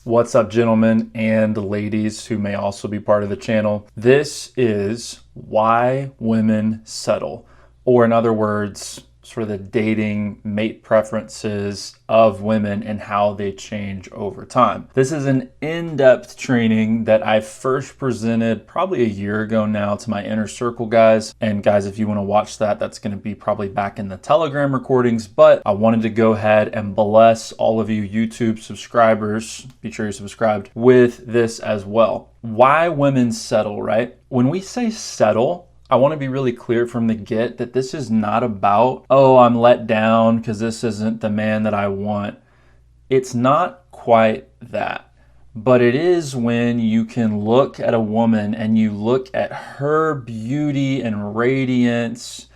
What's up, gentlemen and ladies who may also be part of the channel? This is why women settle, or in other words, sort of the dating mate preferences of women and how they change over time. This is an in-depth training that I first presented probably a year ago now to my inner circle guys. And guys, if you want to watch that, that's going to be probably back in the Telegram recordings. But I wanted to go ahead and bless all of you YouTube subscribers, be sure you're subscribed, with this as well. Why women settle, right? When we say settle, I want to be really clear from the get that this is not about, oh, I'm let down because this isn't the man that I want. It's not quite that. But it is when you can look at a woman and you look at her beauty and radiance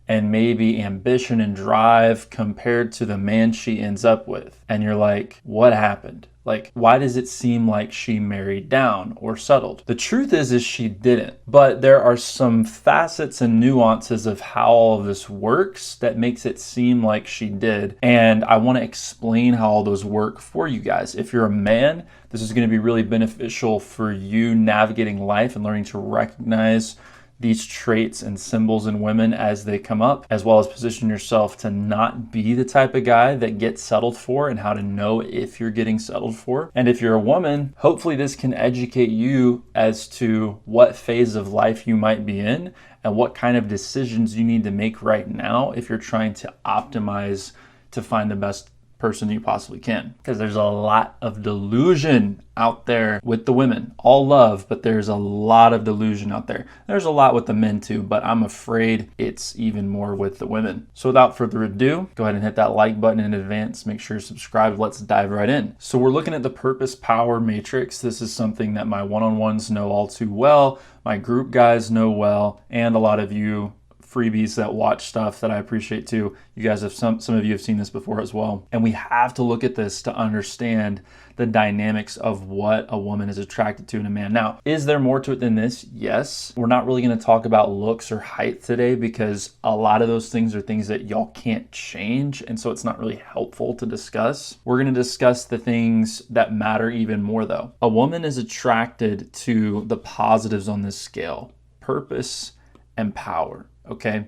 and maybe ambition and drive compared to the man she ends up with. And you're like, what happened? Like, why does it seem like she married down or settled? The truth is she didn't. But there are some facets and nuances of how all of this works that makes it seem like she did. And I want to explain how all those work for you guys. If you're a man, this is going to be really beneficial for you navigating life and learning to recognize these traits and symbols in women as they come up, as well as position yourself to not be the type of guy that gets settled for and how to know if you're getting settled for. And if you're a woman, hopefully this can educate you as to what phase of life you might be in and what kind of decisions you need to make right now if you're trying to optimize to find the best person you possibly can. Because there's a lot of delusion out there with the women. All love, but there's a lot of delusion out there. There's a lot with the men too, but I'm afraid it's even more with the women. So without further ado, go ahead and hit that like button in advance. Make sure you're subscribed. Let's dive right in. So we're looking at the purpose power matrix. This is something that my one-on-ones know all too well. My group guys know well, and a lot of you freebies that watch stuff that I appreciate too. You guys have some of you have seen this before as well. And we have to look at this to understand the dynamics of what a woman is attracted to in a man. Now, is there more to it than this? Yes. We're not really going to talk about looks or height today because a lot of those things are things that y'all can't change. And so it's not really helpful to discuss. We're going to discuss the things that matter even more though. A woman is attracted to the positives on this scale: purpose and power. Okay,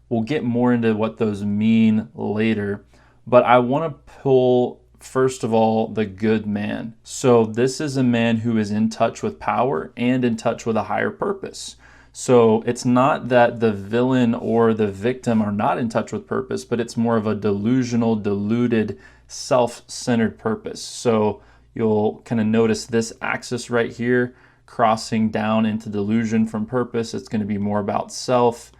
we'll get more into what those mean later, but I want to pull first of all the good man. So this is a man who is in touch with power and in touch with a higher purpose. So it's not that the villain or the victim are not in touch with purpose, but it's more of a delusional, deluded, self-centered purpose. So you'll kind of notice this axis right here crossing down into delusion from purpose. It's going to be more about self.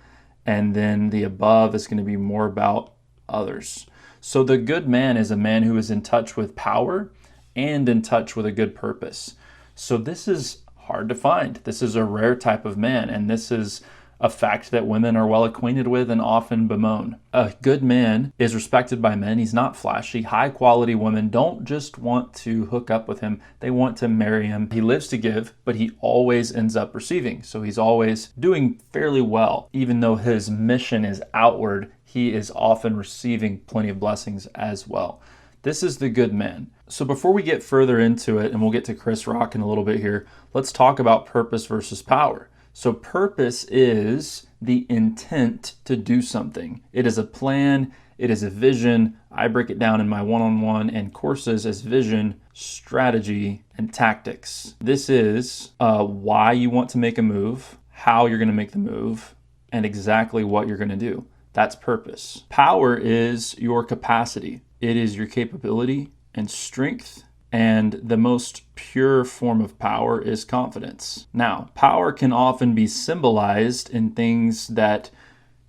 And then the above is going to be more about others. So the good man is a man who is in touch with power and in touch with a good purpose. So this is hard to find. This is a rare type of man, and this is a fact that women are well acquainted with and often bemoan. A good man is respected by men. He's not flashy. High quality women don't just want to hook up with him. They want to marry him. He lives to give, but he always ends up receiving. So he's always doing fairly well. Even though his mission is outward, he is often receiving plenty of blessings as well. This is the good man. So before we get further into it, and we'll get to Chris Rock in a little bit here, let's talk about purpose versus power. So purpose is the intent to do something. It is a plan. It is a vision. I break it down in my one-on-one and courses as vision, strategy, and tactics. This is why you want to make a move, how you're going to make the move, and exactly what you're going to do. That's purpose. Power is your capacity. It is your capability and strength. And the most pure form of power is confidence. Now, power can often be symbolized in things that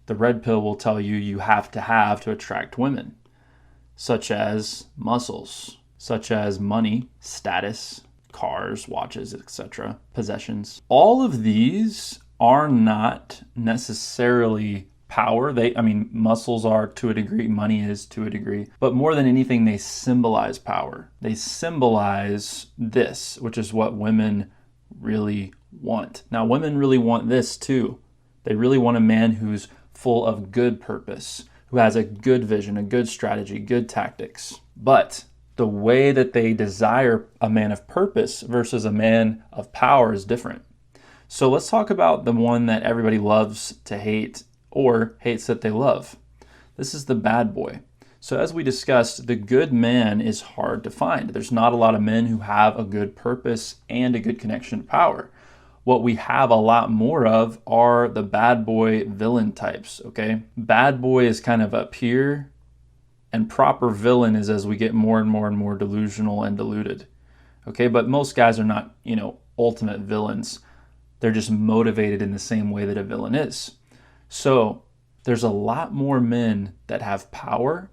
the red pill will tell you you have to attract women, such as muscles, such as money, status, cars, watches, etc., possessions. All of these are not necessarily power. Muscles are to a degree, money is to a degree, but more than anything, they symbolize power. They symbolize this, which is what women really want. Now, women really want this too. They really want a man who's full of good purpose, who has a good vision, a good strategy, good tactics. But the way that they desire a man of purpose versus a man of power is different. So let's talk about the one that everybody loves to hate or hates that they love. This is the bad boy. So as we discussed, the good man is hard to find. There's not a lot of men who have a good purpose and a good connection to power. What we have a lot more of are the bad boy villain types, okay? Bad boy is kind of up here, and proper villain is as we get more and more and more delusional and deluded, okay? But most guys are not, ultimate villains. They're just motivated in the same way that a villain is. So there's a lot more men that have power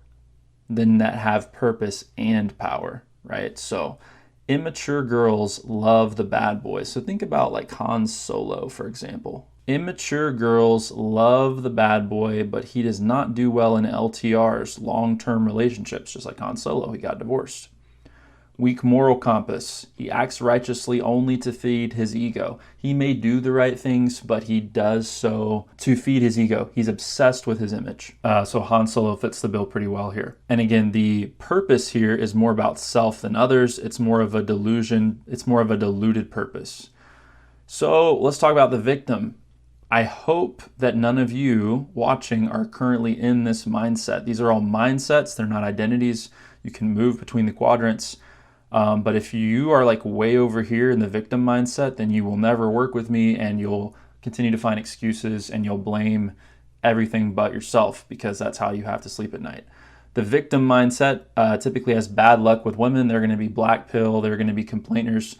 than that have purpose and power, right? So immature girls love the bad boys. So think about like Han Solo, for example. Immature girls love the bad boy, but he does not do well in LTRs, long-term relationships, just like Han Solo. He got divorced. Weak moral compass. He acts righteously only to feed his ego. He may do the right things, but he does so to feed his ego. He's obsessed with his image. So Han Solo fits the bill pretty well here. And again, the purpose here is more about self than others. It's more of a delusion. It's more of a deluded purpose. So let's talk about the victim. I hope that none of you watching are currently in this mindset. These are all mindsets. They're not identities. You can move between the quadrants. But if you are like way over here in the victim mindset, then you will never work with me and you'll continue to find excuses and you'll blame everything but yourself because that's how you have to sleep at night. The victim mindset typically has bad luck with women. They're going to be black pill. They're going to be complainers.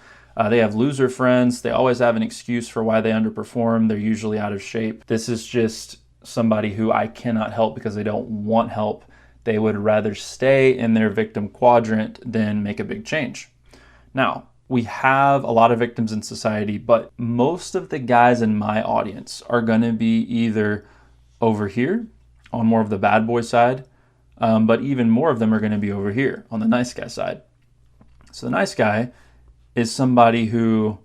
They have loser friends. They always have an excuse for why they underperform. They're usually out of shape. This is just somebody who I cannot help because they don't want help. They would rather stay in their victim quadrant than make a big change. Now, we have a lot of victims in society, but most of the guys in my audience are going to be either over here on more of the bad boy side, but even more of them are going to be over here on the nice guy side. So the nice guy is somebody who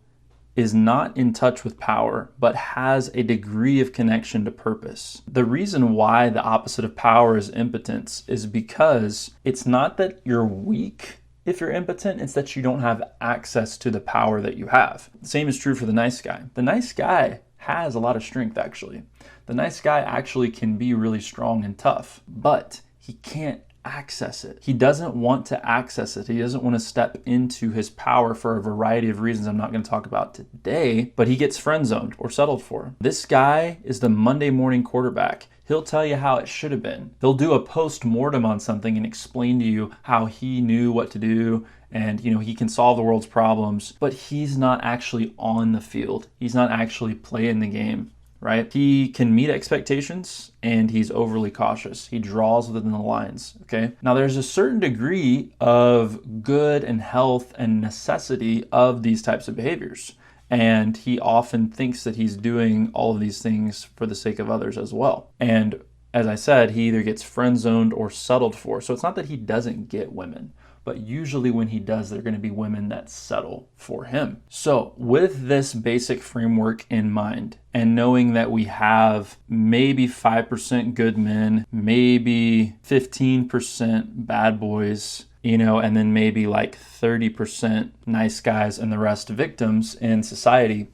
is not in touch with power, but has a degree of connection to purpose. The reason why the opposite of power is impotence is because it's not that you're weak if you're impotent, it's that you don't have access to the power that you have. The same is true for the nice guy. The nice guy has a lot of strength, actually. The nice guy actually can be really strong and tough, but he can't access it. He doesn't want to access it. He doesn't want to step into his power for a variety of reasons I'm not going to talk about today, but he gets friend zoned or settled for. This guy is the Monday morning quarterback. He'll tell you how it should have been. He'll do a post-mortem on something and explain to you how he knew what to do and he can solve the world's problems, but he's not actually on the field. He's not actually playing the game. Right? He can meet expectations and he's overly cautious. He draws within the lines, okay? Now there's a certain degree of good and health and necessity of these types of behaviors. And he often thinks that he's doing all of these things for the sake of others as well. And as I said, he either gets friend zoned or settled for. So it's not that he doesn't get women, but usually when he does, they're going to be women that settle for him. So with this basic framework in mind, and knowing that we have maybe 5% good men, maybe 15% bad boys, and then maybe like 30% nice guys and the rest victims in society,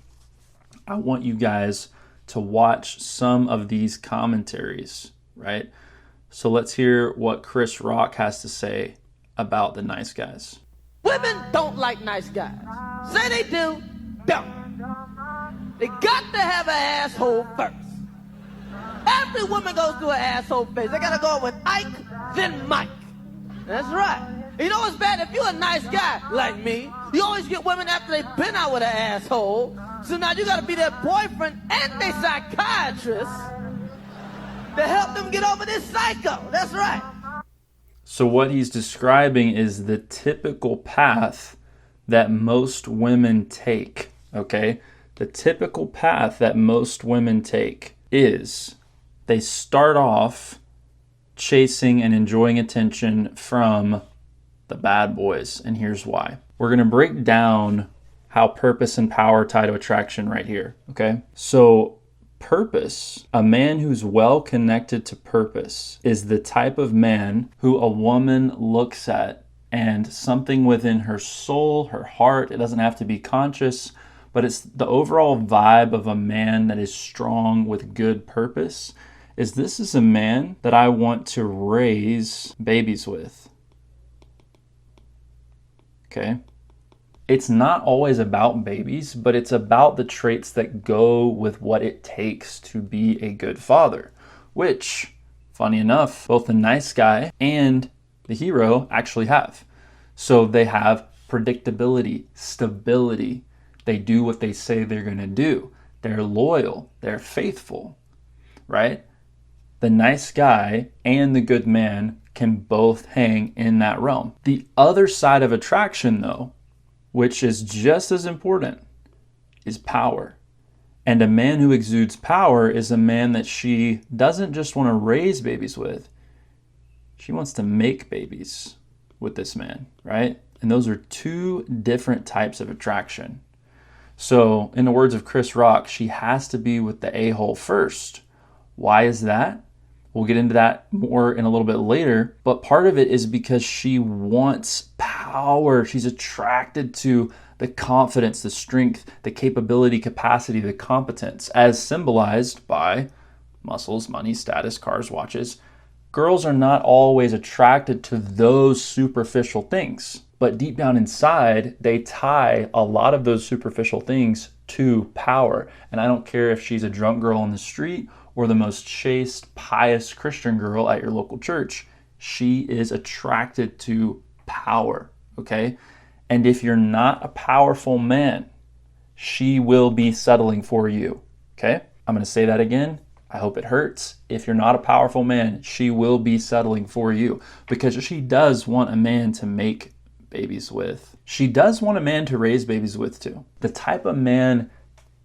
I want you guys to watch some of these commentaries, right? So let's hear what Chris Rock has to say about the nice guys. Women don't like nice guys. Say they do, don't. They got to have an asshole first. Every woman goes through an asshole phase. They gotta go with Ike, then Mike. That's right. You know what's bad? If you're a nice guy like me, you always get women after they've been out with an asshole. So now you gotta be their boyfriend and their psychiatrist to help them get over this psycho. That's right. So what he's describing is the typical path that most women take, okay? The typical path that most women take is they start off chasing and enjoying attention from the bad boys, and here's why. We're going to break down how purpose and power tie to attraction right here, okay? So purpose, a man who's well connected to purpose, is the type of man who a woman looks at and something within her soul, her heart, it doesn't have to be conscious, but it's the overall vibe of a man that is strong with good purpose, is this is a man that I want to raise babies with. Okay? It's not always about babies, but it's about the traits that go with what it takes to be a good father, which, funny enough, both the nice guy and the hero actually have. So they have predictability, stability. They do what they say they're going to do. They're loyal. They're faithful, right? The nice guy and the good man can both hang in that realm. The other side of attraction, though, which is just as important, is power. And a man who exudes power is a man that she doesn't just want to raise babies with. She wants to make babies with this man, right? And those are two different types of attraction. So in the words of Chris Rock, she has to be with the a-hole first. Why is that? We'll get into that more in a little bit later, but part of it is because she wants power. She's attracted to the confidence, the strength, the capability, capacity, the competence, as symbolized by muscles, money, status, cars, watches. Girls are not always attracted to those superficial things, but deep down inside, they tie a lot of those superficial things to power. And I don't care if she's a drunk girl on the street or the most chaste, pious Christian girl at your local church, she is attracted to power, okay? And if you're not a powerful man, she will be settling for you, okay? I'm gonna say that again. I hope it hurts. If you're not a powerful man, she will be settling for you because she does want a man to make babies with. She does want a man to raise babies with too. The type of man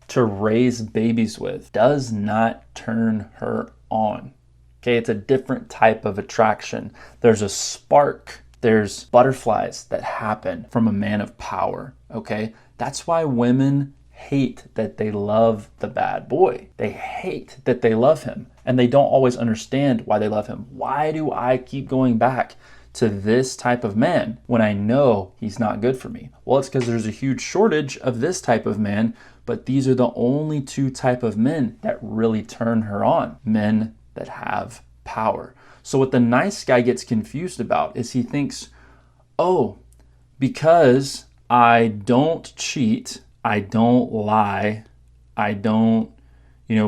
to raise babies with does not turn her on. Okay, it's a different type of attraction. There's a spark, there's butterflies that happen from a man of power. Okay, that's why women hate that they love the bad boy. They hate that they love him, and they don't always understand why they love him. Why do I keep going back to this type of man when I know he's not good for me? Well, it's because there's a huge shortage of this type of man, but these are the only two type of men that really turn her on. Men that have power. So what the nice guy gets confused about is he thinks, oh, because I don't cheat, I don't lie, I don't,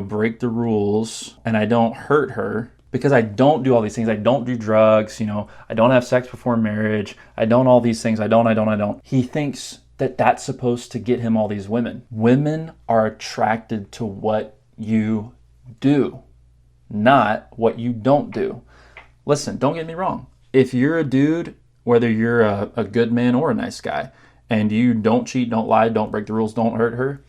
break the rules, and I don't hurt her, because I don't do all these things, I don't do drugs, I don't have sex before marriage, I don't all these things, I don't. He thinks that that's supposed to get him all these women. Women are attracted to what you do, not what you don't do. Listen, don't get me wrong. If you're a dude, whether you're a good man or a nice guy, and you don't cheat, don't lie, don't break the rules, don't hurt her,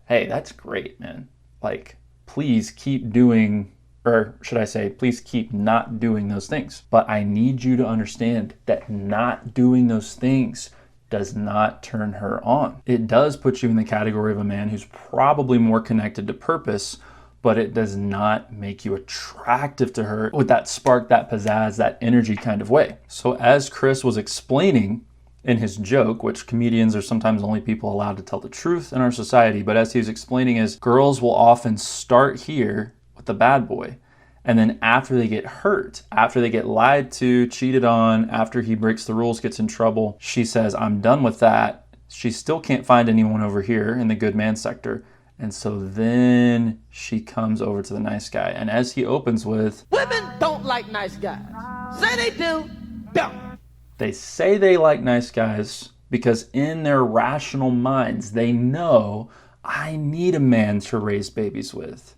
hey, that's great, man. Like, please keep doing, or should I say, please keep not doing those things. But I need you to understand that not doing those things does not turn her on. It does put you in the category of a man who's probably more connected to purpose, but it does not make you attractive to her with that spark, that pizzazz, that energy kind of way. So as Chris was explaining in his joke, which comedians are sometimes the only people allowed to tell the truth in our society, but as he was explaining is girls will often start here with the bad boy. And then after they get hurt, after they get lied to, cheated on, after he breaks the rules, gets in trouble, she says, I'm done with that. She still can't find anyone over here in the good man sector. And so then she comes over to the nice guy. And as he opens with, women don't like nice guys. Say they do, don't. They say they like nice guys because in their rational minds, they know I need a man to raise babies with.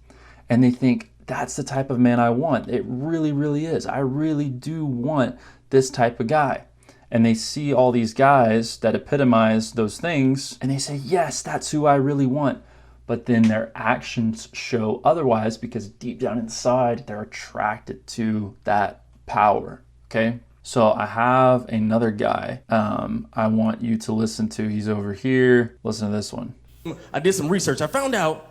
And they think, that's the type of man I want. It really, really is. I really do want this type of guy. And they see all these guys that epitomize those things, and they say, yes, that's who I really want. But then their actions show otherwise because deep down inside, they're attracted to that power, okay? So I have another guy I want you to listen to. He's over here. Listen to this one. I did some research. I found out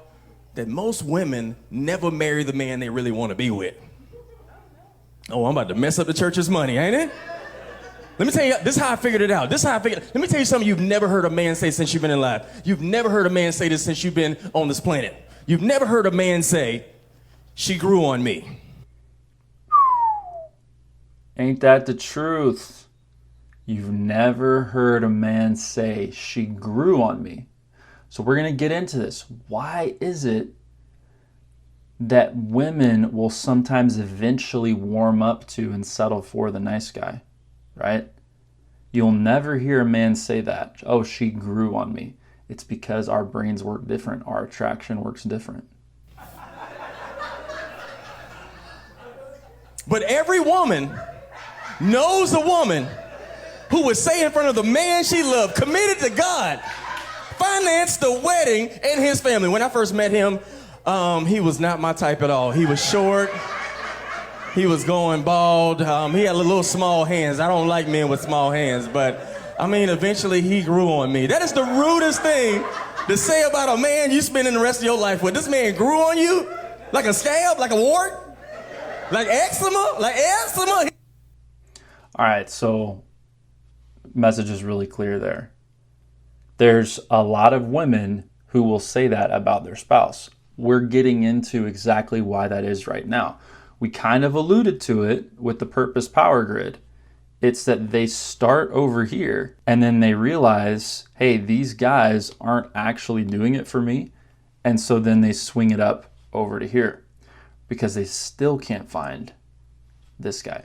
that most women never marry the man they really want to be with. Oh, I'm about to mess up the church's money, ain't it? Let me tell you, this is how I figured it out. Let me tell you something you've never heard a man say since you've been alive. You've never heard a man say this since you've been on this planet. You've never heard a man say, she grew on me. Ain't that the truth? You've never heard a man say, she grew on me. So we're going to get into this. Why is it that women will sometimes eventually warm up to and settle for the nice guy, right? You'll never hear a man say that. Oh, she grew on me. It's because our brains work different. Our attraction works different. But every woman knows a woman who would say in front of the man she loved, committed to God, financed the wedding and his family. When I first met him, he was not my type at all. He was short. He was going bald. He had little small hands. I don't like men with small hands, but I mean, eventually he grew on me. That is the rudest thing to say about a man you spending the rest of your life with. This man grew on you like a scab, like a wart, like eczema, All right, so message is really clear there. There's a lot of women who will say that about their spouse. We're getting into exactly why that is right now. We kind of alluded to it with the purpose power grid. It's that they start over here and then they realize, hey, these guys aren't actually doing it for me. And so then they swing it up over to here because they still can't find this guy,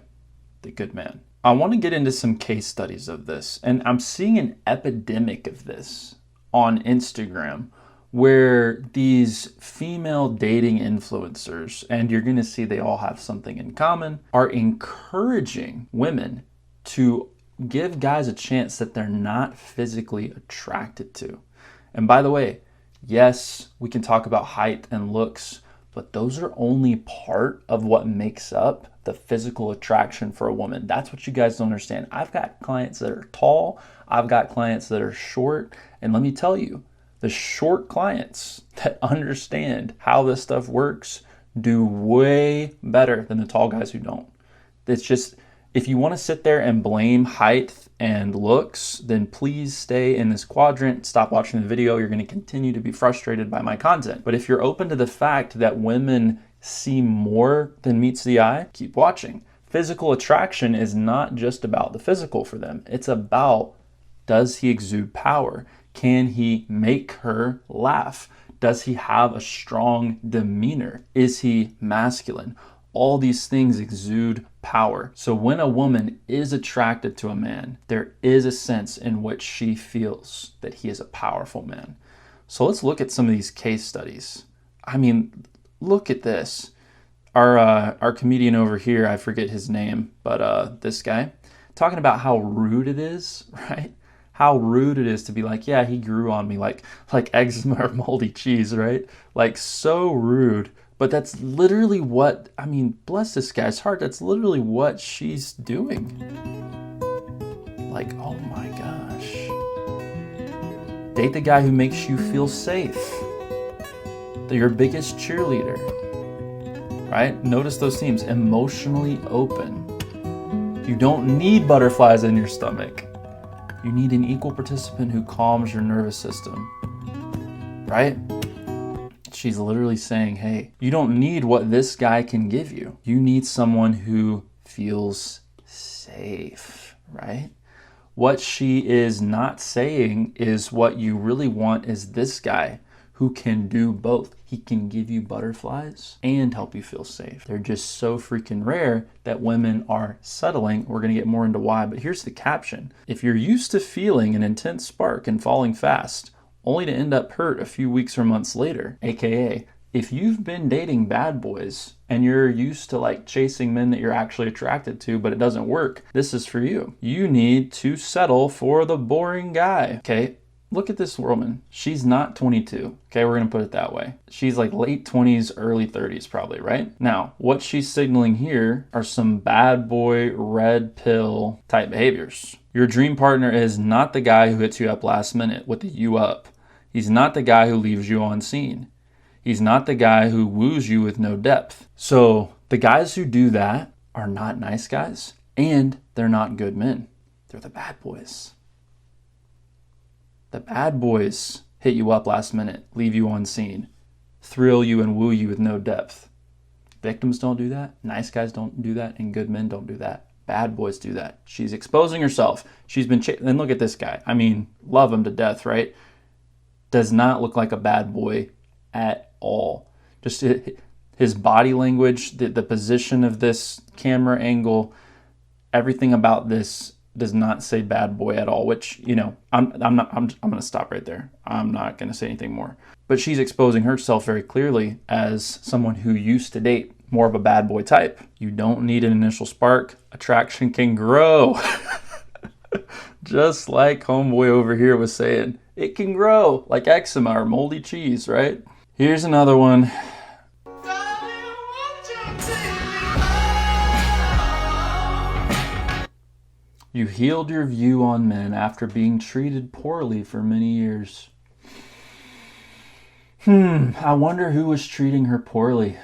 the good man. I want to get into some case studies of this, and I'm seeing an epidemic of this on Instagram where these female dating influencers, and you're going to see they all have something in common, are encouraging women to give guys a chance that they're not physically attracted to. And by the way, yes, we can talk about height and looks, but those are only part of what makes up the physical attraction for a woman. That's what you guys don't understand. I've got clients that are tall. I've got clients that are short. And let me tell you, the short clients that understand how this stuff works do way better than the tall guys who don't. It's just, if you want to sit there and blame height and looks, then please stay in this quadrant. Stop watching the video. You're going to continue to be frustrated by my content. But if you're open to the fact that women see more than meets the eye, keep watching. Physical attraction is not just about the physical for them. It's about, does he exude power? Can he make her laugh? Does he have a strong demeanor? Is he masculine? All these things exude power. So when a woman is attracted to a man, there is a sense in which she feels that he is a powerful man. So let's look at some of these case studies. I mean, look at this. Our comedian over here, I forget his name, but this guy, talking about how rude it is, right? How rude it is to be like, yeah, he grew on me like eczema or moldy cheese, right? Like, so rude. But that's literally what, I mean, bless this guy's heart, that's literally what she's doing. Like, oh my gosh. Date the guy who makes you feel safe. They're your biggest cheerleader, right? Notice those themes. Emotionally open. You don't need butterflies in your stomach. You need an equal participant who calms your nervous system, right? She's literally saying, hey, you don't need what this guy can give you. You need someone who feels safe, right? What she is not saying is what you really want is this guy who can do both. He can give you butterflies and help you feel safe. They're just so freaking rare that women are settling. We're going to get more into why, but here's the caption. If you're used to feeling an intense spark and falling fast, only to end up hurt a few weeks or months later, aka if you've been dating bad boys and you're used to like chasing men that you're actually attracted to, but it doesn't work, this is for you. You need to settle for the boring guy. Okay, look at this woman. She's not 22. Okay, we're gonna put it that way. She's like late 20s, early 30s probably, right? Now, what she's signaling here are some bad boy, red pill type behaviors. Your dream partner is not the guy who hits you up last minute with the you up. He's not the guy who leaves you on scene. He's not the guy who woos you with no depth. So the guys who do that are not nice guys and they're not good men. They're the bad boys. The bad boys hit you up last minute, leave you unseen, thrill you and woo you with no depth. Victims don't do that. Nice guys don't do that. And good men don't do that. Bad boys do that. She's exposing herself. She's been and look at this guy. I mean, love him to death, right? Does not look like a bad boy at all. Just his body language, the position of this camera angle, everything about this does not say bad boy at all, which, you know, I'm going to stop right there. I'm not going to say anything more. But she's exposing herself very clearly as someone who used to date more of a bad boy type. You don't need an initial spark. Attraction can grow. Just like homeboy over here was saying, it can grow like eczema or moldy cheese, right? Here's another one. You healed your view on men after being treated poorly for many years. I wonder who was treating her poorly.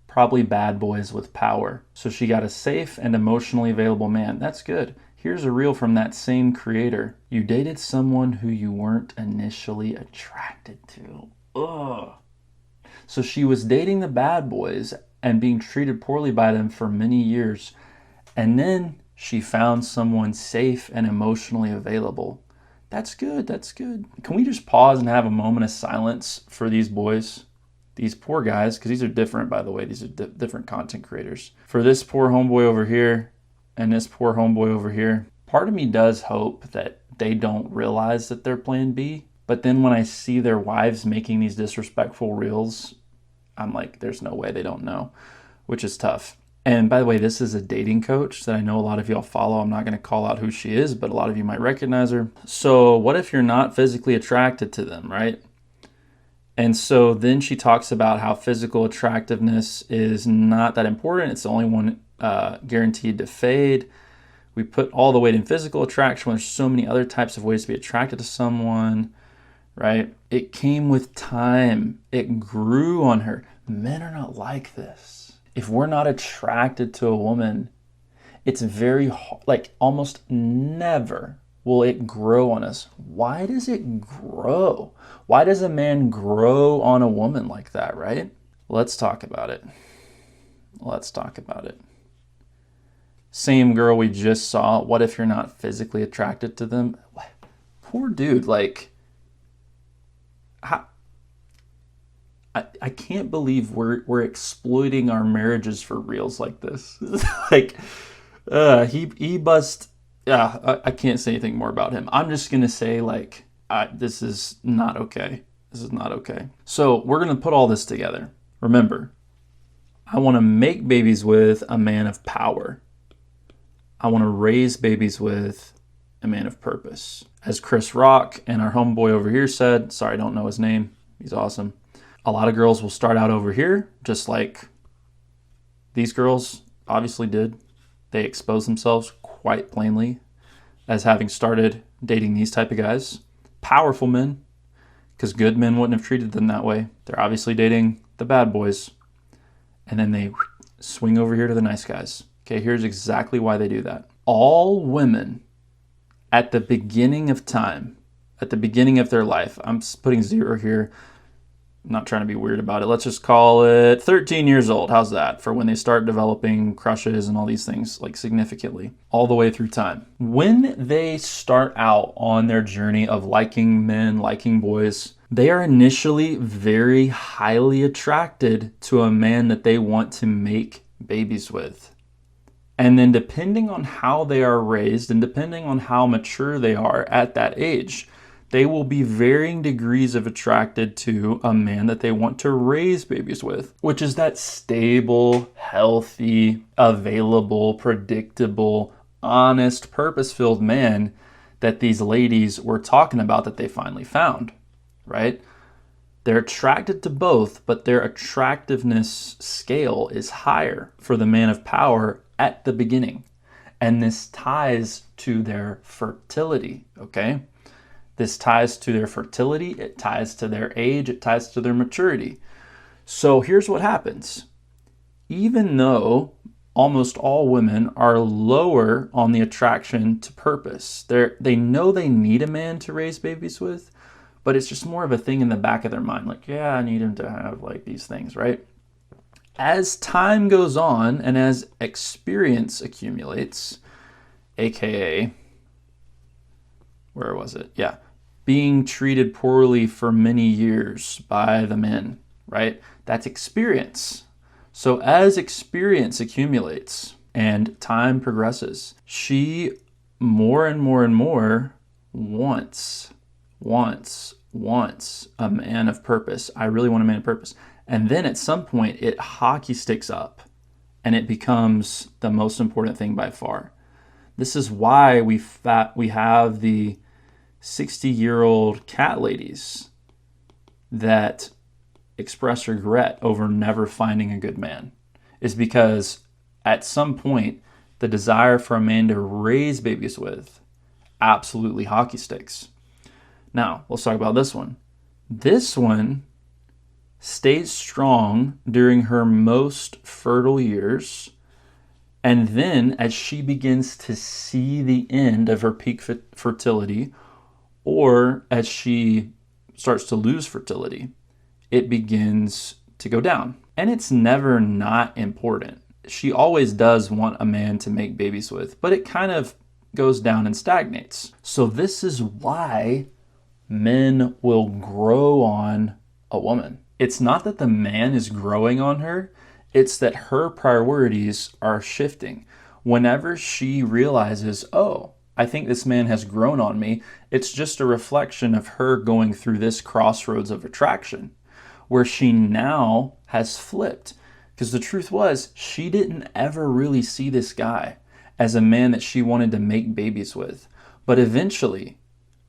Probably bad boys with power. So she got a safe and emotionally available man. That's good. Here's a reel from that same creator. You dated someone who you weren't initially attracted to. Ugh. So she was dating the bad boys and being treated poorly by them for many years. And then she found someone safe and emotionally available. That's good. That's good. Can we just pause and have a moment of silence for these boys? These poor guys, because these are different, by the way. These are different content creators. For this poor homeboy over here and this poor homeboy over here, part of me does hope that they don't realize that they're plan B. But then when I see their wives making these disrespectful reels, I'm like, there's no way they don't know, which is tough. And by the way, this is a dating coach that I know a lot of y'all follow. I'm not going to call out who she is, but a lot of you might recognize her. So what if you're not physically attracted to them, right? And so then she talks about how physical attractiveness is not that important. It's the only one guaranteed to fade. We put all the weight in physical attraction when there's so many other types of ways to be attracted to someone, right? It came with time. It grew on her. Men are not like this. If we're not attracted to a woman, it's very hard, like almost never will it grow on us. Why does it grow? Why does a man grow on a woman like that, right? Let's talk about it. Let's talk about it. Same girl we just saw. What if you're not physically attracted to them? Poor dude, like, I can't believe we're exploiting our marriages for reels like this. Like, he bust. Yeah, I can't say anything more about him. I'm just gonna say, like, this is not okay. This is not okay. So we're gonna put all this together. Remember, I want to make babies with a man of power. I want to raise babies with a man of purpose. As Chris Rock and our homeboy over here said, sorry, I don't know his name. He's awesome. A lot of girls will start out over here, just like these girls obviously did. They expose themselves quite plainly as having started dating these type of guys. Powerful men, because good men wouldn't have treated them that way. They're obviously dating the bad boys. And then they swing over here to the nice guys. Okay, here's exactly why they do that. All women at the beginning of time, at the beginning of their life, I'm putting 0 here, I'm not trying to be weird about it. Let's just call it 13 years old. How's that? For when they start developing crushes and all these things, like significantly, all the way through time. When they start out on their journey of liking men, liking boys, they are initially very highly attracted to a man that they want to make babies with. And then depending on how they are raised and depending on how mature they are at that age, they will be varying degrees of attracted to a man that they want to raise babies with, which is that stable, healthy, available, predictable, honest, purpose-filled man that these ladies were talking about that they finally found, right? They're attracted to both, but their attractiveness scale is higher for the man of power at the beginning. And this ties to their fertility, okay? This ties to their fertility, it ties to their age, it ties to their maturity. So here's what happens. Even though almost all women are lower on the attraction to purpose. They know they need a man to raise babies with, but it's just more of a thing in the back of their mind. Like, yeah, I need him to have like these things, right? As time goes on and as experience accumulates, AKA, where was it? Yeah, being treated poorly for many years by the men, right? That's experience. So as experience accumulates and time progresses, she more and more and more wants a man of purpose. I really want a man of purpose. And then at some point it hockey sticks up and it becomes the most important thing by far. This is why we have the 60-year-old cat ladies that express regret over never finding a good man, is because at some point the desire for a man to raise babies with absolutely hockey sticks. Now, let's talk about this one. This one stays strong during her most fertile years, and then as she begins to see the end of her peak fertility, or as she starts to lose fertility, it begins to go down. And it's never not important. She always does want a man to make babies with, but it kind of goes down and stagnates. So this is why men will grow on a woman. It's not that the man is growing on her, it's that her priorities are shifting. Whenever she realizes, oh, I think this man has grown on me, it's just a reflection of her going through this crossroads of attraction, where she now has flipped. Because the truth was, she didn't ever really see this guy as a man that she wanted to make babies with. But eventually,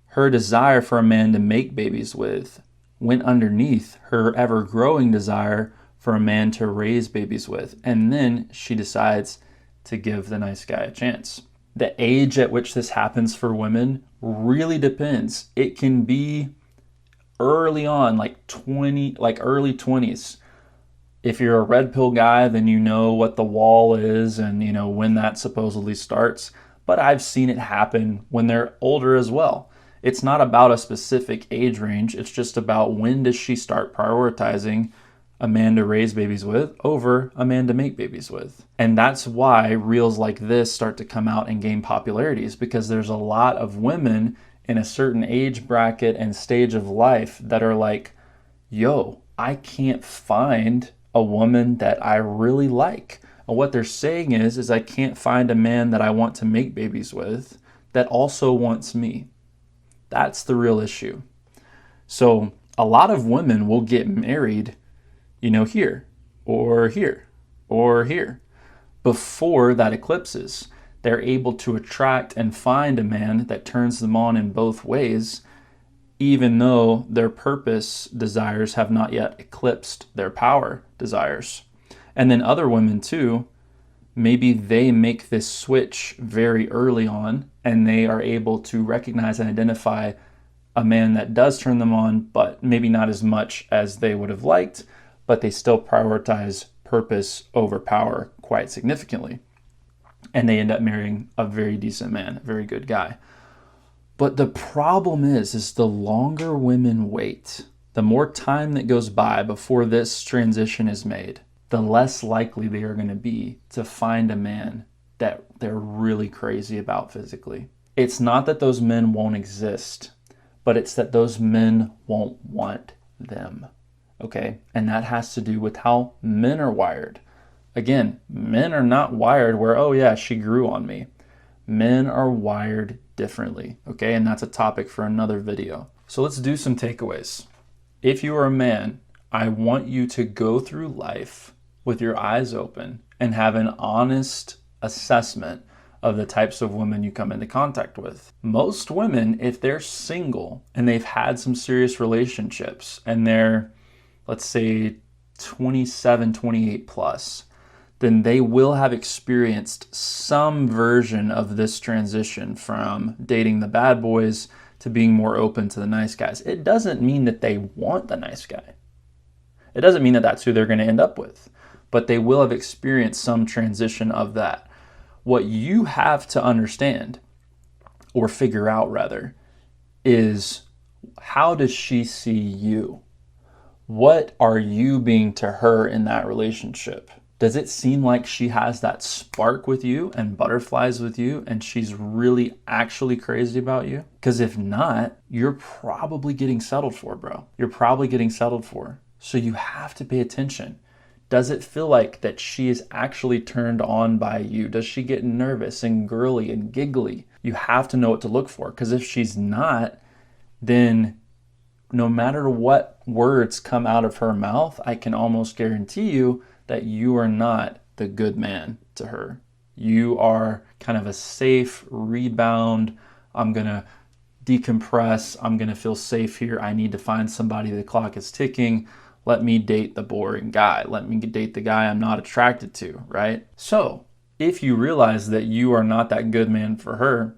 her desire for a man to make babies with went underneath her ever-growing desire for a man to raise babies with. And then she decides to give the nice guy a chance. The age at which this happens for women really depends. It can be early on, like early 20s. If you're a red pill guy, then you know what the wall is and you know when that supposedly starts. But I've seen it happen when they're older as well. It's not about a specific age range. It's just about when does she start prioritizing a man to raise babies with over a man to make babies with. And that's why reels like this start to come out and gain popularity, is because there's a lot of women in a certain age bracket and stage of life that are like, yo, I can't find a woman that I really like. And what they're saying is I can't find a man that I want to make babies with that also wants me. That's the real issue. So a lot of women will get married, here or here or here. Before that eclipses, they're able to attract and find a man that turns them on in both ways, even though their purpose desires have not yet eclipsed their power desires. And then other women too, maybe they make this switch very early on and they are able to recognize and identify a man that does turn them on, but maybe not as much as they would have liked, but they still prioritize purpose over power quite significantly. And they end up marrying a very decent man, a very good guy. But the problem is the longer women wait, the more time that goes by before this transition is made, the less likely they are going to be to find a man that they're really crazy about physically. It's not that those men won't exist, but it's that those men won't want them. Okay? And that has to do with how men are wired. Again, men are not wired where, oh yeah, she grew on me. Men are wired differently. Okay? And that's a topic for another video. So let's do some takeaways. If you are a man, I want you to go through life with your eyes open and have an honest assessment of the types of women you come into contact with. Most women, if they're single and they've had some serious relationships and they're, let's say, 27, 28 plus, then they will have experienced some version of this transition from dating the bad boys to being more open to the nice guys. It doesn't mean that they want the nice guy. It doesn't mean that that's who they're going to end up with. but they will have experienced some transition of that. What you have to understand, or figure out rather, is how does she see you? What are you being to her in that relationship? Does it seem like she has that spark with you and butterflies with you and she's really actually crazy about you? Because if not, you're probably getting settled for, bro. You're probably getting settled for. So you have to pay attention. Does it feel like that she is actually turned on by you? Does she get nervous and girly and giggly? You have to know what to look for, because if she's not, then no matter what words come out of her mouth, I can almost guarantee you that you are not the good man to her. You are kind of a safe rebound. I'm going to decompress. I'm going to feel safe here. I need to find somebody. The clock is ticking. Let me date the boring guy. Let me date the guy I'm not attracted to, right? So if you realize that you are not that good man for her,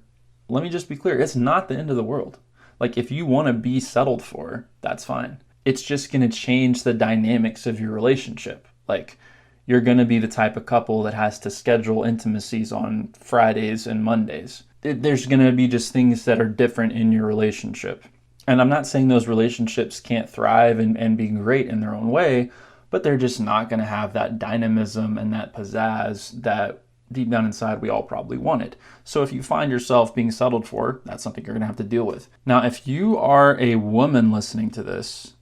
let me just be clear. It's not the end of the world. Like, if you want to be settled for, that's fine. It's just going to change the dynamics of your relationship. Like, you're going to be the type of couple that has to schedule intimacies on Fridays and Mondays. There's going to be just things that are different in your relationship. And I'm not saying those relationships can't thrive and be great in their own way, but they're just not going to have that dynamism and that pizzazz that deep down inside we all probably wanted. So if you find yourself being settled for, that's something you're going to have to deal with. Now, if you are a woman listening to this,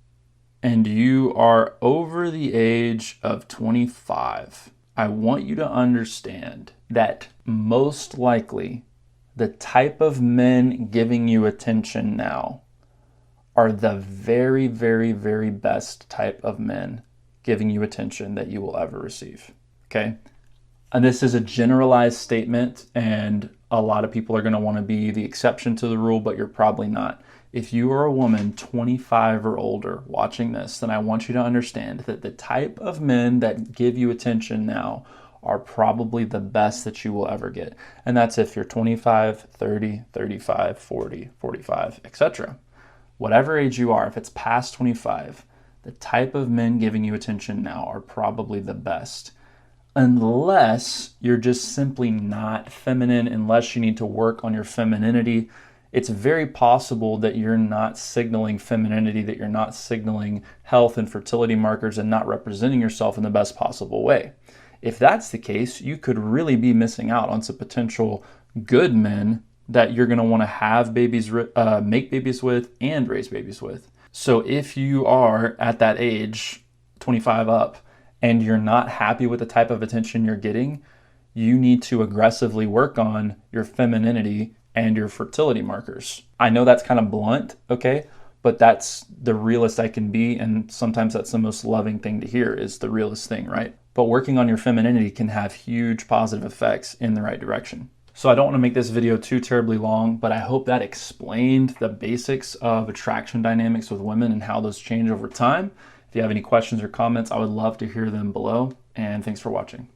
and you are over the age of 25, I want you to understand that most likely the type of men giving you attention now are the very, very, very best type of men giving you attention that you will ever receive, okay? And this is a generalized statement, and a lot of people are going to want to be the exception to the rule, but you're probably not. If you are a woman 25 or older watching this, then I want you to understand that the type of men that give you attention now are probably the best that you will ever get. And that's if you're 25, 30, 35, 40, 45, etc. Whatever age you are, if it's past 25, the type of men giving you attention now are probably the best. Unless you're just simply not feminine, unless you need to work on your femininity, it's very possible that you're not signaling femininity, that you're not signaling health and fertility markers and not representing yourself in the best possible way. If that's the case, you could really be missing out on some potential good men that you're going to want to have babies, make babies with, and raise babies with. So if you are at that age, 25 up, and you're not happy with the type of attention you're getting, you need to aggressively work on your femininity and your fertility markers. I know that's kind of blunt, okay? But that's the realest I can be, and sometimes that's the most loving thing to hear, is the realest thing, right? But working on your femininity can have huge positive effects in the right direction. So I don't want to make this video too terribly long, but I hope that explained the basics of attraction dynamics with women and how those change over time. If you have any questions or comments, I would love to hear them below, and thanks for watching.